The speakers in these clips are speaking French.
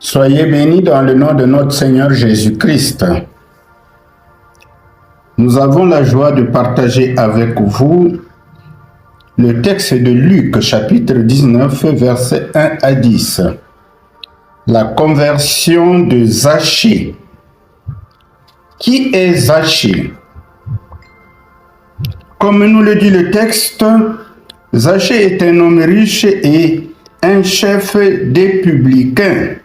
Soyez bénis dans le nom de notre Seigneur Jésus-Christ. Nous avons la joie de partager avec vous le texte de Luc, chapitre 19, versets 1 à 10. La conversion de Zachée. Qui est Zachée? Comme nous le dit le texte, Zachée est un homme riche et un chef des publicains.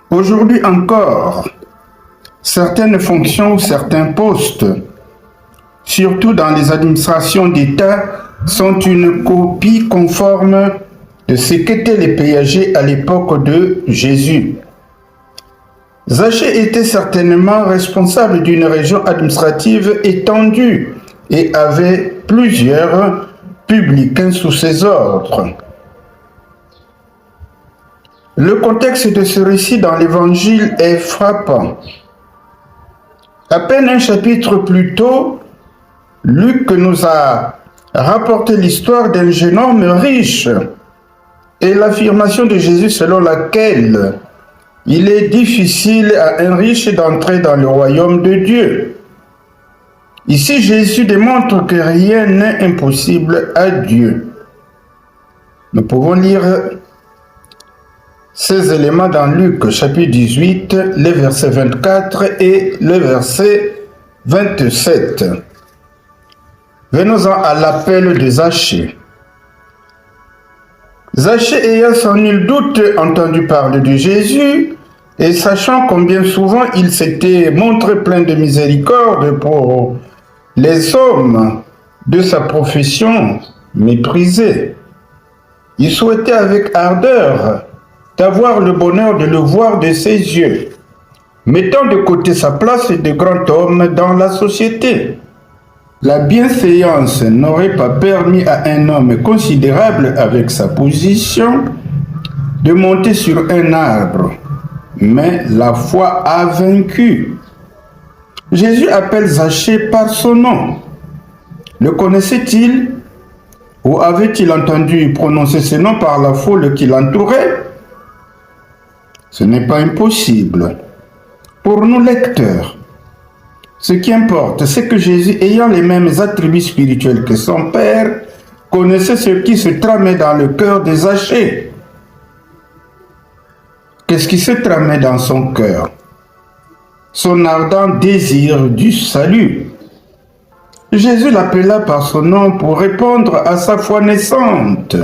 Aujourd'hui encore, certaines fonctions ou certains postes, surtout dans les administrations d'État, sont une copie conforme de ce qu'étaient les péagers à l'époque de Jésus. Zachée était certainement responsable d'une région administrative étendue et avait plusieurs publicains sous ses ordres. Le contexte de ce récit dans l'Évangile est frappant. À peine un chapitre plus tôt, Luc nous a rapporté l'histoire d'un jeune homme riche et l'affirmation de Jésus selon laquelle il est difficile à un riche d'entrer dans le royaume de Dieu. Ici, Jésus démontre que rien n'est impossible à Dieu. Nous pouvons lire ces éléments dans Luc, chapitre 18, les versets 24 et le verset 27. Venons-en à l'appel de Zachée. Zachée ayant sans nul doute entendu parler de Jésus, et sachant combien souvent il s'était montré plein de miséricorde pour les hommes de sa profession méprisés, il souhaitait avec ardeur d'avoir le bonheur de le voir de ses yeux, mettant de côté sa place de grand homme dans la société. La bienséance n'aurait pas permis à un homme considérable avec sa position de monter sur un arbre, mais la foi a vaincu. Jésus appelle Zachée par son nom. Le connaissait-il ou avait-il entendu prononcer ce nom par la foule qui l'entourait? Ce n'est pas impossible. Pour nous lecteurs, ce qui importe, c'est que Jésus, ayant les mêmes attributs spirituels que son Père, connaissait ce qui se tramait dans le cœur de Zachée. Qu'est-ce qui se tramait dans son cœur? Son ardent désir du salut. Jésus l'appela par son nom pour répondre à sa foi naissante.